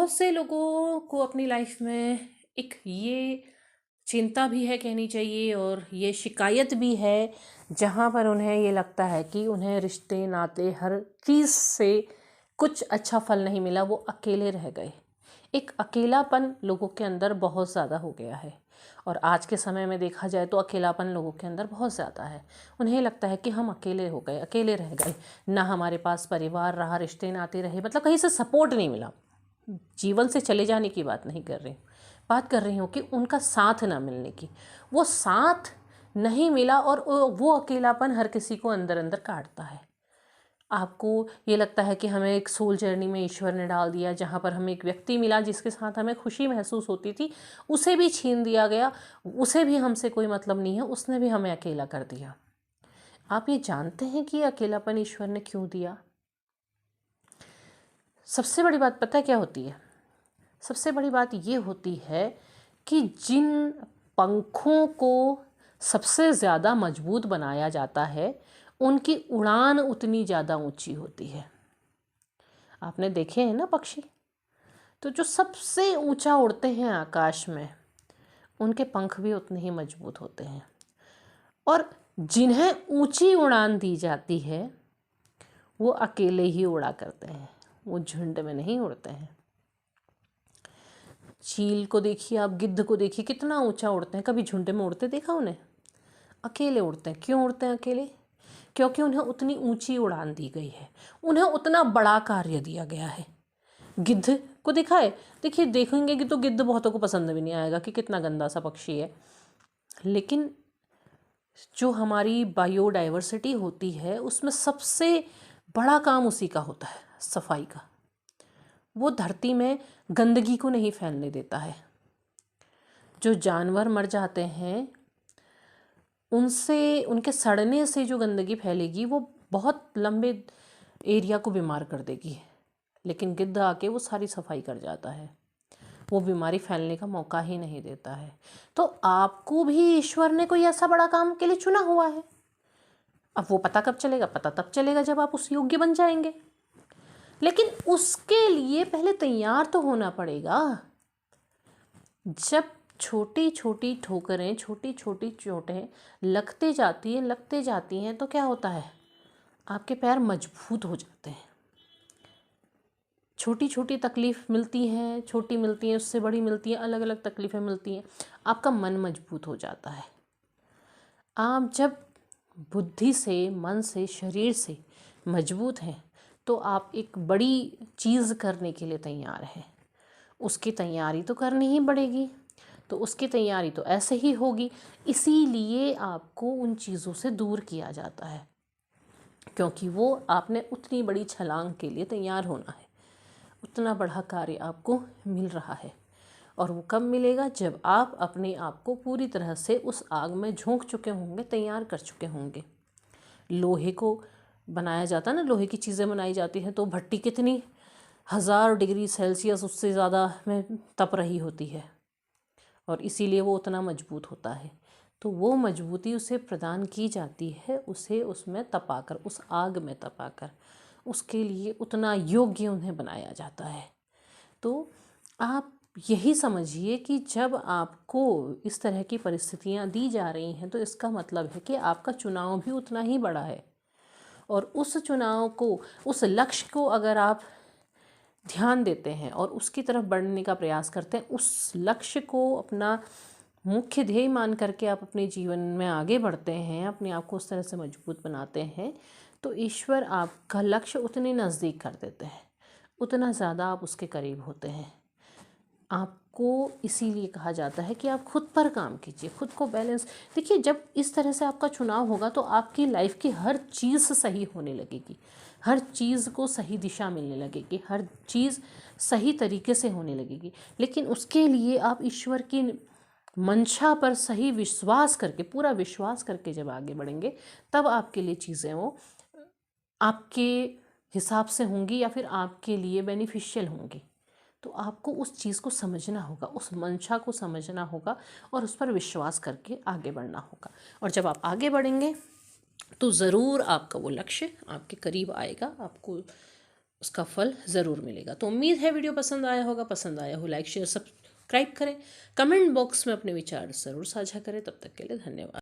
बहुत से लोगों को अपनी लाइफ में एक ये चिंता भी है कहनी चाहिए और ये शिकायत भी है, जहाँ पर उन्हें ये लगता है कि उन्हें रिश्ते नाते हर चीज़ से कुछ अच्छा फल नहीं मिला, वो अकेले रह गए। एक अकेलापन लोगों के अंदर बहुत ज़्यादा हो गया है और आज के समय में देखा जाए तो अकेलापन लोगों के अंदर बहुत ज़्यादा है। उन्हें लगता है कि हम अकेले हो गए, अकेले रह गए, ना हमारे पास परिवार रहा, रिश्ते नाते रहे, मतलब कहीं से सपोर्ट नहीं मिला। जीवन से चले जाने की बात नहीं कर रही हूँ, बात कर रही हूँ कि उनका साथ ना मिलने की। वो साथ नहीं मिला और वो अकेलापन हर किसी को अंदर अंदर काटता है। आपको ये लगता है कि हमें एक सोल जर्नी में ईश्वर ने डाल दिया, जहाँ पर हमें एक व्यक्ति मिला जिसके साथ हमें खुशी महसूस होती थी, उसे भी छीन दिया गया, उसे भी हमसे कोई मतलब नहीं है, उसने भी हमें अकेला कर दिया। आप ये जानते हैं कि अकेलापन ईश्वर ने क्यों दिया? सबसे बड़ी बात पता है क्या होती है? सबसे बड़ी बात ये होती है कि जिन पंखों को सबसे ज़्यादा मजबूत बनाया जाता है, उनकी उड़ान उतनी ज़्यादा ऊंची होती है। आपने देखे हैं ना पक्षी, तो जो सबसे ऊंचा उड़ते हैं आकाश में, उनके पंख भी उतने ही मजबूत होते हैं। और जिन्हें ऊंची उड़ान दी जाती है वो अकेले ही उड़ा करते हैं, वो झुंड में नहीं उड़ते हैं। चील को देखिए आप, गिद्ध को देखिए, कितना ऊंचा उड़ते हैं। कभी झुंड में उड़ते देखा उन्हें? अकेले उड़ते हैं। क्यों उड़ते हैं अकेले? क्योंकि उन्हें उतनी ऊंची उड़ान दी गई है, उन्हें उतना बड़ा कार्य दिया गया है। गिद्ध को देखा है? देखिए, देखेंगे कि तो गिद्ध बहुतों को पसंद भी नहीं आएगा कि कितना गंदा सा पक्षी है, लेकिन जो हमारी बायोडाइवर्सिटी होती है उसमें सबसे बड़ा काम उसी का होता है, सफाई का। वो धरती में गंदगी को नहीं फैलने देता है। जो जानवर मर जाते हैं उनसे, उनके सड़ने से जो गंदगी फैलेगी वो बहुत लंबे एरिया को बीमार कर देगी, लेकिन गिद्ध आके वो सारी सफाई कर जाता है, वो बीमारी फैलने का मौका ही नहीं देता है। तो आपको भी ईश्वर ने कोई ऐसा बड़ा काम के लिए चुना हुआ है। अब वो पता कब चलेगा? पता तब चलेगा जब आप उस योग्य बन जाएंगे, लेकिन उसके लिए पहले तैयार तो होना पड़ेगा। जब छोटी छोटी ठोकरें, छोटी छोटी चोटें लगते जाती हैं तो क्या होता है? आपके पैर मजबूत हो जाते हैं। छोटी छोटी तकलीफ़ मिलती हैं, छोटी मिलती हैं, उससे बड़ी मिलती हैं, अलग अलग तकलीफ़ें मिलती हैं, आपका मन मजबूत हो जाता है। आप जब बुद्धि से, मन से, शरीर से मजबूत हैं तो आप एक बड़ी चीज़ करने के लिए तैयार हैं। उसकी तैयारी तो करनी ही पड़ेगी, तो उसकी तैयारी तो ऐसे ही होगी। इसीलिए आपको उन चीज़ों से दूर किया जाता है, क्योंकि वो आपने उतनी बड़ी छलांग के लिए तैयार होना है, उतना बड़ा कार्य आपको मिल रहा है। और वो कब मिलेगा? जब आप अपने आप को पूरी तरह से उस आग में झोंक चुके होंगे, तैयार कर चुके होंगे। लोहे को बनाया जाता है ना, लोहे की चीज़ें बनाई जाती हैं तो भट्टी कितनी 1000 डिग्री सेल्सियस उससे ज़्यादा में तप रही होती है, और इसीलिए वो उतना मजबूत होता है। तो वो मजबूती उसे प्रदान की जाती है, उसे उसमें तपाकर, उस आग में तपाकर, उसके लिए उतना योग्य उन्हें बनाया जाता है। तो आप यही समझिए कि जब आपको इस तरह की परिस्थितियां दी जा रही हैं तो इसका मतलब है कि आपका चुनाव भी उतना ही बड़ा है, और उस चुनाव को, उस लक्ष्य को अगर आप ध्यान देते हैं और उसकी तरफ बढ़ने का प्रयास करते हैं, उस लक्ष्य को अपना मुख्य ध्येय मान करके आप अपने जीवन में आगे बढ़ते हैं, अपने आप को उस तरह से मजबूत बनाते हैं, तो ईश्वर आपका लक्ष्य उतने नज़दीक कर देते हैं, उतना ज़्यादा आप उसके करीब होते हैं। आपको इसीलिए कहा जाता है कि आप खुद पर काम कीजिए, खुद को बैलेंस। देखिए, जब इस तरह से आपका चुनाव होगा तो आपकी लाइफ की हर चीज़ सही होने लगेगी, हर चीज़ को सही दिशा मिलने लगेगी, हर चीज़ सही तरीके से होने लगेगी। लेकिन उसके लिए आप ईश्वर की मंशा पर सही विश्वास करके, पूरा विश्वास करके जब आगे बढ़ेंगे, तब आपके लिए चीज़ें वो आपके हिसाब से होंगी या फिर आपके लिए बेनिफिशियल होंगी। तो आपको उस चीज़ को समझना होगा, उस मंशा को समझना होगा और उस पर विश्वास करके आगे बढ़ना होगा। और जब आप आगे बढ़ेंगे तो ज़रूर आपका वो लक्ष्य आपके करीब आएगा, आपको उसका फल ज़रूर मिलेगा। तो उम्मीद है वीडियो पसंद आया होगा। पसंद आया हो लाइक शेयर सब्सक्राइब करें, कमेंट बॉक्स में अपने विचार ज़रूर साझा करें। तब तक के लिए धन्यवाद।